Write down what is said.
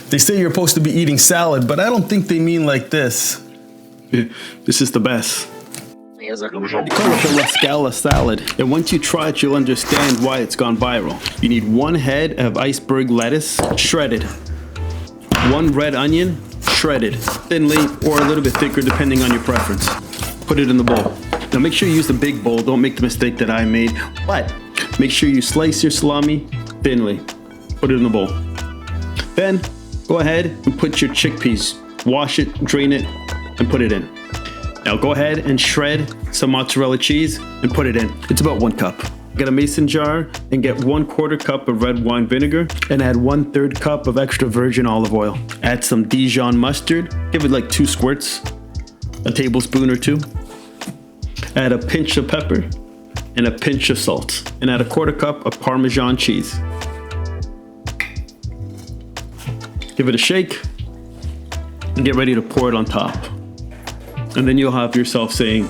They say you're supposed to be eating salad, but I don't think they mean like this. This is the best. They call it the Scala salad, and once you try it, you'll understand why it's gone viral. You need 1 head of iceberg lettuce, shredded. 1 red onion, shredded. Thinly or a little bit thicker, depending on your preference. Put it in the bowl. Now make sure you use the big bowl. Don't make the mistake that I made. But make sure you slice your salami thinly. Put it in the bowl. Then go ahead and put your chickpeas. Wash it, drain it, and put it in. Now go ahead and shred some mozzarella cheese and put it in. It's about 1 cup. Get a mason jar and get 1/4 cup of red wine vinegar and add 1/3 cup of extra virgin olive oil. Add some Dijon mustard. Give it like 2 squirts, a tablespoon or 2. Add a pinch of pepper and a pinch of salt. And add a 1/4 cup of Parmesan cheese. Give it a shake and get ready to pour it on top. And then you'll have yourself saying,